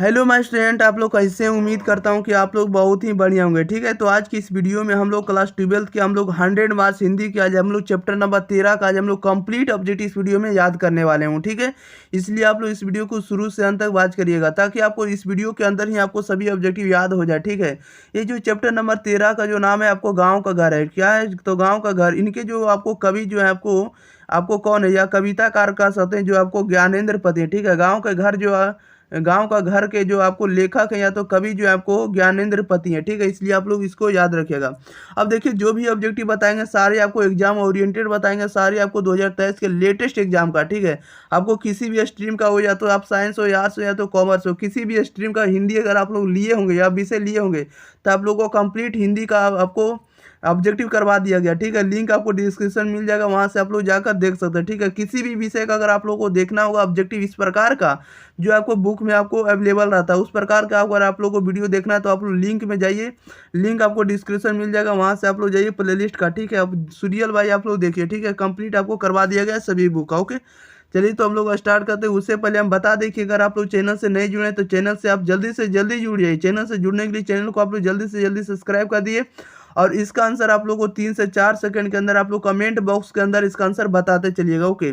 Hello my student, आप लोग कैसे हैं? उम्मीद करता हूं कि आप लोग बहुत ही बढ़िया होंगे। ठीक है, तो आज की इस वीडियो में हम लोग क्लास 12th के हम लोग 100 मार्क्स हिंदी के आज हम लोग चैप्टर नंबर 13 का आज हम लोग कंप्लीट ऑब्जेक्टिव इस वीडियो में याद करने वाले हूं। ठीक है, इसलिए आप लोग इस वीडियो को शुरू से अंत तक वॉच करिएगा ताकि आपको इस वीडियो के अंदर ही आपको सभी ऑब्जेक्टिव याद हो जाए। ठीक है, ये जो चैप्टर नंबर 13 का जो नाम है आपको गाँव का घर है, क्या है? तो गाँव का घर। इनके जो आपको कवि जो है आपको आपको कौन है या कविताकार कह सकते हैं जो आपको ज्ञानेंद्र पति है। ठीक है, गाँव का घर जो है, गांव का घर के जो आपको लेखक है या तो कवि जो है आपको ज्ञानेंद्र पति है। ठीक है, इसलिए आप लोग इसको याद रखिएगा। अब देखिए, जो भी ऑब्जेक्टिव बताएंगे सारे आपको एग्जाम ओरिएंटेड बताएंगे, सारे आपको 2023 के लेटेस्ट एग्जाम का। ठीक है, आपको किसी भी स्ट्रीम का हो या तो आप साइंस हो या आर्ट्स हो या तो कॉमर्स हो, किसी भी स्ट्रीम का हिंदी अगर आप लोग लिए होंगे या विषय लिए होंगे तो आप लोगों को कंप्लीट हिंदी का आपको ऑब्जेक्टिव करवा दिया गया। ठीक है, लिंक आपको डिस्क्रिप्शन मिल जाएगा, वहां से आप लोग जाकर देख सकते हैं। ठीक है, किसी भी विषय का अगर आप लोगों को देखना होगा ऑब्जेक्टिव इस प्रकार का जो आपको बुक में आपको अवेलेबल रहता है, उस प्रकार का अगर आप लोग को वीडियो देखना है तो आप लोग लिंक में जाइए, लिंक आपको डिस्क्रिप्शन मिल जाएगा, वहां से आप लोग जाइए प्लेलिस्ट का। ठीक है, अब सीरियल वाइज आप लोग देखिए। ठीक है, कंप्लीट आपको करवा दिया गया है सभी बुक का। ओके, चलिए तो हम लोग स्टार्ट करते हैं। उससे पहले हम बता दें कि अगर आप लोग चैनल से नहीं जुड़े तो चैनल से आप जल्दी से जल्दी जुड़ जाइए। चैनल से जुड़ने के लिए चैनल को आप लोग जल्दी से जल्दी सब्सक्राइब कर दिए और इसका आंसर आप लोग को 3 से 4 सेकंड के अंदर आप लोग कमेंट बॉक्स के अंदर इसका आंसर बताते चलिएगा। ओके,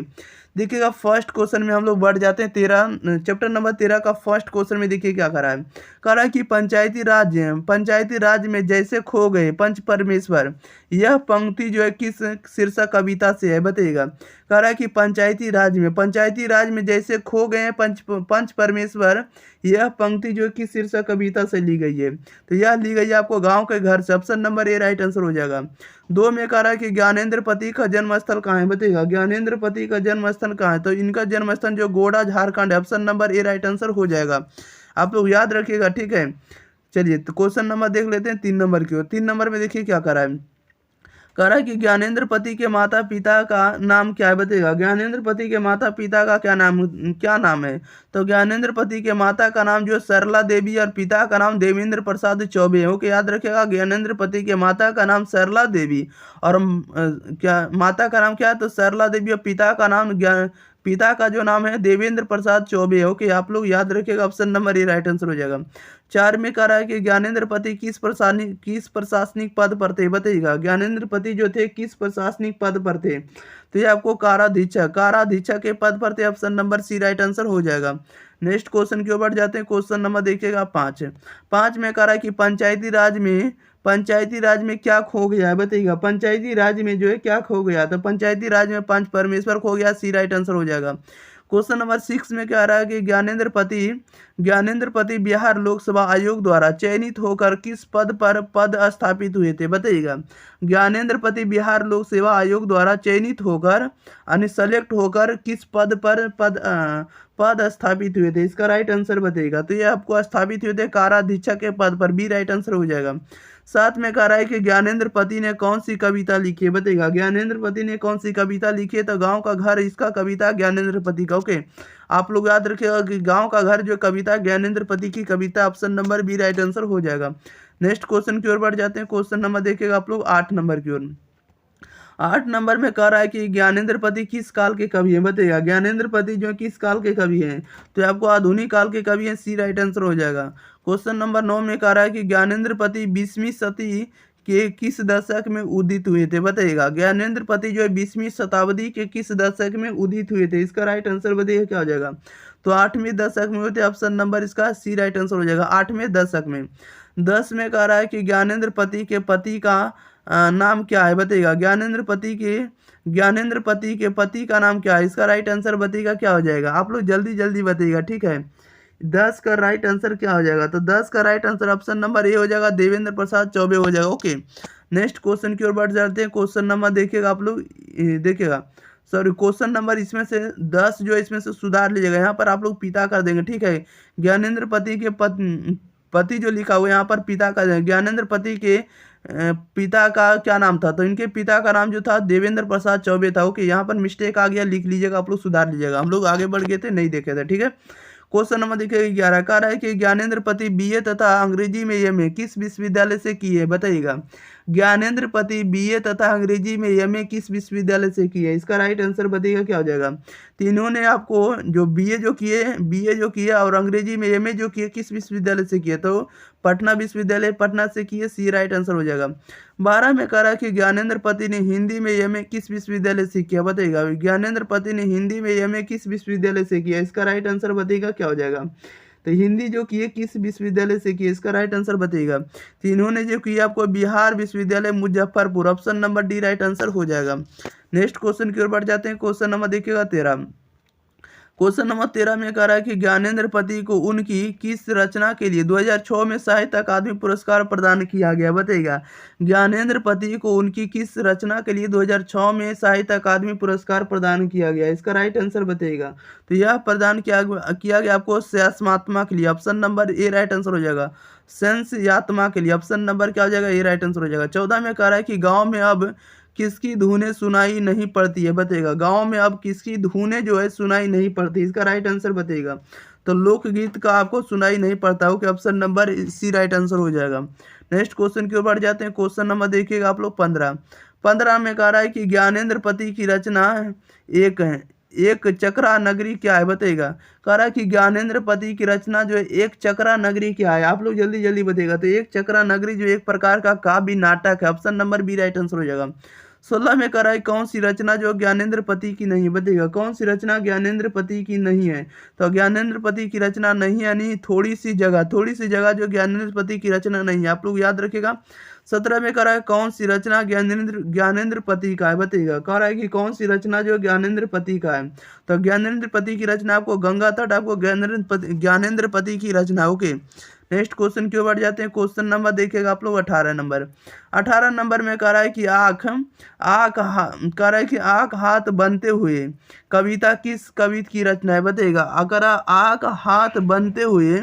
देखिएगा फर्स्ट क्वेश्चन में हम लोग बढ़ जाते हैं। 13 चैप्टर नंबर 13 का फर्स्ट क्वेश्चन में देखिए क्या करा है। कह रहा है कि पंचायती राज में जैसे खो गए पंच परमेश्वर, यह पंक्ति जो है किस शीर्षक कविता से है बताइएगा। कह रहा है कि पंचायती राज में जैसे खो गए हैं पंच परमेश्वर, यह पंक्ति जो है किस शीर्षक कविता से ली गई है। तो यह ली गई है आपको गांव के घर से। Option number A right answer हो जाएगा। 2 में कह रहा है कि ज्ञानेंद्र पति का जन्म स्थल कहाँ है बताइएगा। ज्ञानेंद्र पति का जन्म स्थल कहाँ है? तो इनका जन्म स्थल जो गोड़ा झारखंड है। Option number A right answer हो जाएगा, आप लोग याद रखिएगा। ठीक है, चलिए तो क्वेश्चन नंबर देख लेते हैं 3 नंबर की ओर। 3 नंबर में देखिए क्या करा है। कह रहा है कि ज्ञानेंद्र पति के माता पिता का नाम क्या है बताइएगा। ज्ञानेंद्र पति के माता पिता का क्या नाम है? तो ज्ञानेंद्र पति के माता का नाम जो है सरला देवी और पिता का नाम देवेंद्र प्रसाद चौबे है। ओके, याद रखिएगा, ज्ञानेंद्र पति के माता का नाम सरला देवी और क्या माता का नाम क्या है? तो सरला देवी और पिता का जो नाम है देवेंद्र प्रसाद चौबे है। ओके, आप लोग याद रखिएगा, option number A right answer हो जाएगा। 4 में कह रहा है कि ज्ञानेंद्र पति किस प्रशासनिक पद पर थे बताइएगा। ज्ञानेंद्र पति जो थे किस प्रशासनिक पद पर थे? तो ये आपको काराधीक्षक के पद पर थे। Option number C right answer हो जाएगा। नेक्स्ट क्वेश्चन की ओर बढ़ जाते हैं। क्वेश्चन नंबर देखिएगा 5 में कह रहा है कि पंचायती राज में क्या खो गया है बताइएगा। पंचायती राज में जो है क्या खो गया? तो पंचायती राज में पंच परमेश्वर खो गया, सी राइट आंसर हो जाएगा। क्वेश्चन नंबर 6 में क्या आ रहा है कि ज्ञानेंद्र पति बिहार लोकसभा आयोग द्वारा चयनित होकर किस पद स्थापित हुए थे बताइएगा। ज्ञानेंद्र पति बिहार लोक सेवा आयोग द्वारा चयनित होकर यानी सेलेक्ट होकर किस पद स्थापित हुए थे? इसका राइट आंसर बताइएगा। तो ये आपको स्थापित हुए थे काराधीक्षक के पद पर, बी राइट आंसर हो जाएगा। 7 में कह रहा है कि ज्ञानेंद्र पति ने कौन सी कविता लिखी है बताइएगा। ज्ञानेंद्र पति ने कौन सी कविता लिखी है? तो गांव का घर, इसका कविता ज्ञानेंद्र पति का। ओके, आप लोग याद रखिएगा कि गांव का घर जो कविता ज्ञानेंद्र पति की कविता। Option number B right answer हो जाएगा। नेक्स्ट क्वेश्चन की ओर बढ़ जाते हैं। क्वेश्चन नंबर देखिएगा आप लोग 8 नंबर की ओर। 8 नंबर में कह रहा है कि ज्ञानेंद्र पति किस काल के कवि है बताइएगा। ज्ञानेंद्र पति जो किस काल के कवि हैं? तो आपको आधुनिक काल के कवि हैं, सी राइट आंसर हो जाएगा। क्वेश्चन नंबर 9 में कह रहा है कि ज्ञानेंद्र पति 20वीं सदी के किस दशक में उदित हुए थे बताइएगा। ज्ञानेंद्र पति जो है 20वीं शताब्दी के किस दशक में उदित हुए थे? इसका राइट आंसर बताइए क्या हो जाएगा। तो 8वें दशक में हुए थे। ऑप्शन नंबर इसका सी राइट आंसर हो जाएगा, 8वें दशक में। 10 में कह रहा है कि ज्ञानेंद्र पति के पति का नाम क्या है बताइएगा। ज्ञानेंद्र पति के पति का नाम क्या है? इसका राइट आंसर बताइएगा क्या हो जाएगा। आप लोग जल्दी जल्दी बताइएगा। ठीक है, 10 का राइट आंसर क्या हो जाएगा? तो 10 का right answer option number A हो जाएगा, देवेंद्र प्रसाद चौबे हो जाएगा। ओके, नेक्स्ट क्वेश्चन की ओर बढ़ जाते हैं। क्वेश्चन नंबर देखिएगा आप लोग, देखिएगा सॉरी क्वेश्चन नंबर इसमें से 10 जो है इसमें से सुधार लीजिएगा। यहाँ पर आप लोग पिता कर देंगे। ठीक है, ज्ञानेंद्र पति के पति जो लिखा हुआ है यहाँ पर पिता का, ज्ञानेंद्र पति के पिता का क्या नाम था? तो इनके पिता का नाम जो था देवेंद्र प्रसाद चौबे था। ओके, यहाँ पर मिस्टेक आ गया, लिख लीजिएगा, आप लोग सुधार लीजिएगा। हम लोग आगे बढ़ गए थे, नहीं देखे थे। ठीक है, क्वेश्चन नंबर देखिए 11 कह रहा है कि ज्ञानेंद्र पति बीए तथा अंग्रेजी में एमए किस विश्वविद्यालय से किए, बताइएगा। ज्ञानेंद्र पति बीए तथा अंग्रेजी में एमए किस विश्वविद्यालय से किए, इसका राइट आंसर बताइएगा क्या हो जाएगा। तीनों ने आपको जो बीए जो किए और अंग्रेजी में एमए जो किए किस विश्वविद्यालय से किए, तो पटना विश्वविद्यालय पटना से किए, सी राइट आंसर हो जाएगा। 12 में कह रहा है कि ज्ञानेंद्र पति ने हिंदी में एमए किस विश्वविद्यालय से किया, बताइएगा। ज्ञानेंद्र पति ने हिंदी में एमए किस विश्वविद्यालय से किया, इसका राइट आंसर बताइएगा क्या हो जाएगा। तो हिंदी जो किए किस विश्वविद्यालय से किए, इसका राइट आंसर बताइएगा। तो इन्होंने जो किया आपको बिहार विश्वविद्यालय Muzaffarpur, option number D right answer हो जाएगा। नेक्स्ट क्वेश्चन की ओर बढ़ जाते हैं। क्वेश्चन नंबर देखिएगा 13। क्वेश्चन नंबर 13 में कह रहा है कि ज्ञानेंद्र पति को उनकी किस रचना के लिए 2006 में साहित्य अकादमी पुरस्कार प्रदान किया गया, बताइएगा। ज्ञानेंद्र पति को उनकी किस रचना के लिए 2006 में साहित्य अकादमी पुरस्कार प्रदान किया गया, इसका राइट आंसर बताइएगा। तो यह प्रदान किया गया आपको संस्यात्मा के लिए, option number A right answer हो जाएगा। संस्यात्मा के लिए ऑप्शन नंबर क्या हो जाएगा, ए राइट आंसर हो जाएगा। 14 में कह रहा है कि गाँव में अब किसकी धुनें सुनाई नहीं पड़ती है, बताइएगा। गांव में अब किसकी धुनें जो है सुनाई नहीं पड़ती, इसका राइट आंसर बताइएगा। तो लोकगीत का आपको सुनाई नहीं पड़ता हो कि option number C right answer हो जाएगा। नेक्स्ट क्वेश्चन की ओर बढ़ जाते हैं। क्वेश्चन नंबर देखिएगा आप लोग 15 में कह रहा है कि ज्ञानेंद्र पति की रचना एक चक्रा नगरी क्या है, बताइएगा। कह रहा है कि ज्ञानेंद्र पति की रचना जो है एक चक्रा नगरी क्या है, आप लोग जल्दी जल्दी बताइएगा। तो एक चक्रा नगरी जो एक प्रकार का काव्य नाटक है, option number B right answer हो जाएगा। 16 में कह रहा है कौन सी रचना जो ज्ञानेंद्र पति की नहीं, बताइएगा। कौन सी रचना ज्ञानेंद्र पति की नहीं है, तो ज्ञानेंद्र पति की रचना नहीं यानी थोड़ी सी जगह जो ज्ञानेंद्र पति की रचना नहीं है, आप लोग याद रखिएगा। 17 में कह रहा है कौन सी रचना ज्ञानेंद्र पति का है, बताइएगा। कह रहा है कि कौन सी रचना जो ज्ञानेंद्र पति का है, तो ज्ञानेंद्र पति की रचना आपको गंगा तट, आपको ज्ञानेंद्र पति की रचना, ओके। नेक्स्ट क्वेश्चन की ओर बढ़ जाते हैं। क्वेश्चन नंबर देखिएगा आप लोग 18 नंबर में कह रहा है कि आँख हाथ बनते हुए कविता किस कवि की रचना है, बताइएगा। अगर आँख हाथ बनते हुए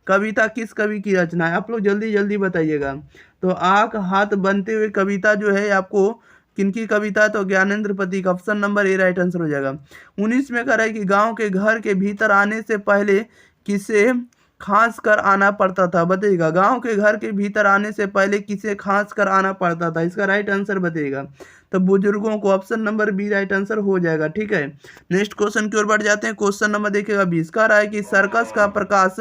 कविता किस कवि की रचना है, आप लोग जल्दी जल्दी बताइएगा। तो आँख हाथ बनते हुए कविता जो है आपको किनकी कविता, तो ज्ञानेंद्र पति का, option number A right answer हो जाएगा। 19 में कह रहा है कि गांव के घर के भीतर आने से पहले किसे खांस कर आना पड़ता था, बताइएगा। गांव के घर के भीतर आने से पहले किसे खांस कर आना पड़ता था, इसका राइट आंसर बताइएगा। तो बुजुर्गों को, option number B right answer हो जाएगा, ठीक है। नेक्स्ट क्वेश्चन की ओर बढ़ जाते हैं। क्वेश्चन नंबर देखिएगा 20। कह रहा है कि सर्कस का प्रकाश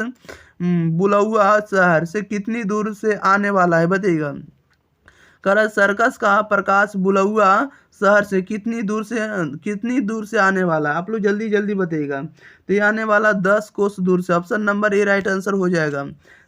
बुलौआ शहर से कितनी दूर से आने वाला है, बताइएगा। कह रहा है सर्कस का प्रकाश बुलौआ शहर से कितनी दूर से आने वाला है, आप लोग जल्दी जल्दी बताइएगा। तो ये आने वाला 10 कोस दूर से, option number A right answer हो जाएगा।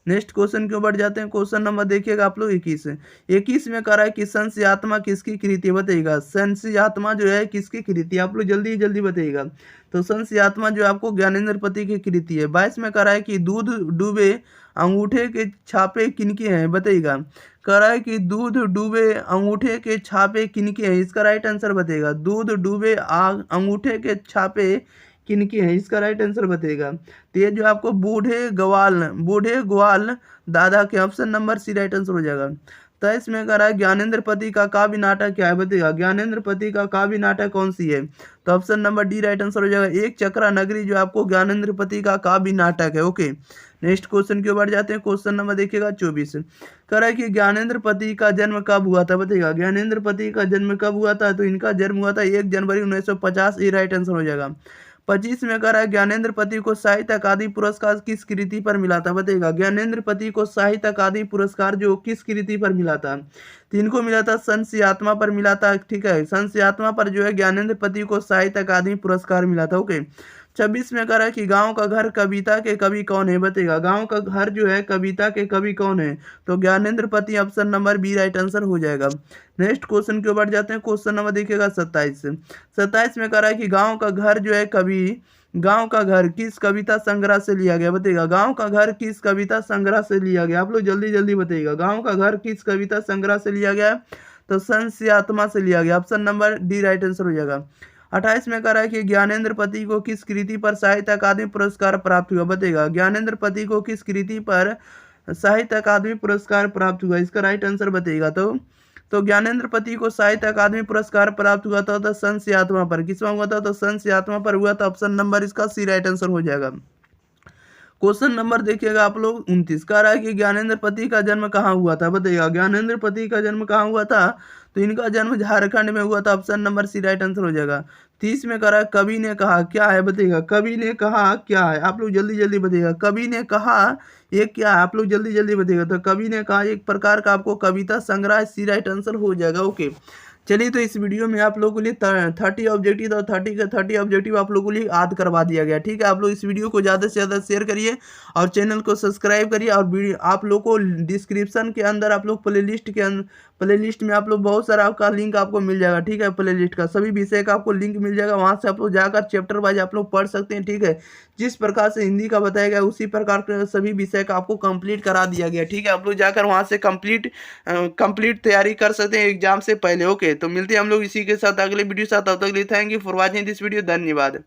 नेक्स्ट क्वेश्चन के ऊपर जाते हैं। क्वेश्चन नंबर देखिएगा आप लोग 21 में कह रहा है कि संस्यात्मा किसकी कृति, बताइएगा। संस्यात्मा जो है किसकी कृति, आप लोग जल्दी जल्दी बताइएगा। तो संस्यात्मा जो आपको ज्ञानेंद्र पति की कृति है। 22 में कह रहा है कि दूध डूबे अंगूठे के छापे किनके हैं, बताइएगा। कह रहा है कि दूध डूबे अंगूठे के छापे किनके हैं, इसका राइट आंसर बताइएगा। दूध डूबे अंगूठे के छापे किनके हैं, इसका राइट आंसर बताइएगा। तो ये जो आपको बूढ़े ग्वाल दादा के, option number C right answer हो जाएगा। 23 में कह रहा है ज्ञानेंद्र पति का काव्य नाटक क्या है, बताइएगा। ज्ञानेंद्र पति का काव्य नाटक कौन सी है, तो option number D right answer हो जाएगा। एक चक्रा नगरी जो आपको ज्ञानेंद्र पति का काव्य नाटक है, ओके। नेक्स्ट क्वेश्चन के ऊपर जाते हैं। क्वेश्चन नंबर देखिएगा 24। कह रहा है कि ज्ञानेंद्र पति का जन्म कब हुआ था, बताइएगा। ज्ञानेंद्र पति का जन्म कब हुआ था, तो इनका जन्म हुआ था 1 जनवरी 1950, ये राइट आंसर हो जाएगा। 25 में कह रहा है ज्ञानेंद्र पति को साहित्य अकादमी पुरस्कार किस कृति पर मिला था, बताइएगा। ज्ञानेंद्र पति को साहित्य अकादमी पुरस्कार जो किस कृति पर मिला था, तो इनको मिला था संस्यात्मा पर मिला था, ठीक है। संस्यात्मा पर जो है ज्ञानेंद्र पति को साहित्य अकादमी पुरस्कार मिला था, ओके। 26 में कह रहा है कि गांव का घर कविता के कवि कौन है, बताइएगा। गांव का घर जो है कविता के कवि कौन है, तो Gyanendra Pati, option number B right answer हो जाएगा। नेक्स्ट क्वेश्चन के ऊपर जाते हैं। क्वेश्चन नंबर देखिएगा 27 में कह रहा है कि गांव का घर जो है गांव का घर किस कविता संग्रह से लिया गया, बताइएगा। गांव का घर किस कविता संग्रह से लिया गया, आप लोग जल्दी जल्दी बताइएगा। गांव का घर किस कविता संग्रह से लिया गया, तो संस्यात्मा से लिया गया, option number D right answer हो जाएगा। 28 में कह रहा है कि ज्ञानेंद्र पति को किस कृति पर साहित्य अकादमी पुरस्कार प्राप्त हुआ, बताइएगा। ज्ञानेंद्र पति को किस कृति पर साहित्य अकादमी पुरस्कार प्राप्त हुआ, इसका राइट आंसर बताइएगा। तो ज्ञानेंद्र पति को साहित्य अकादमी पुरस्कार प्राप्त हुआ था संस्यात्मा पर, किसमें हुआ था, तो संस्यात्मा पर हुआ था, ऑप्शन नंबर इसका सी राइट आंसर हो जाएगा। क्वेश्चन नंबर देखिएगा आप लोग 29 कह रहा है कि ज्ञानेंद्र पति का जन्म कहाँ हुआ था, बताइएगा ज्ञानेंद्र पति का जन्म कहाँ हुआ था। तो इनका जन्म झारखंड में हुआ था, option number C right answer हो जाएगा। 30 में कह रहा है कवि ने कहा, क्या है बताइएगा, कवि ने कहा क्या है, आप लोग जल्दी जल्दी बताइएगा। कवि ने कहा ये क्या है, आप लोग जल्दी जल्दी बताइएगा। तो कवि ने कहा एक प्रकार का आपको कविता संग्रह, सी राइट आंसर हो जाएगा। ओके, चलिए तो इस वीडियो में आप लोगों के लिए 30 ऑब्जेक्टिव और 30 का 30 ऑब्जेक्टिव आप लोगों के लिए याद करवा दिया गया। ठीक है, आप लोग इस वीडियो को ज़्यादा से ज़्यादा शेयर करिए और चैनल को सब्सक्राइब करिए। और वीडियो आप लोग को डिस्क्रिप्शन के अंदर आप लोग प्लेलिस्ट में आप लोग बहुत सारा आपका लिंक आपको मिल जाएगा। ठीक है, प्लेलिस्ट का सभी विषय का आपको लिंक मिल जाएगा, वहाँ से आप लोग जाकर चैप्टर वाइज आप लोग पढ़ सकते हैं। ठीक है, जिस प्रकार से हिंदी का बताया गया उसी प्रकार के सभी विषय का आपको कंप्लीट करा दिया गया। ठीक है, आप लोग जाकर वहाँ से कंप्लीट तैयारी कर सकते हैं एग्जाम से पहले। ओके, तो मिलते हैं हम लोग इसी के साथ अगले वीडियो साथ, तब तक के लिए thank you for watching this video, धन्यवाद।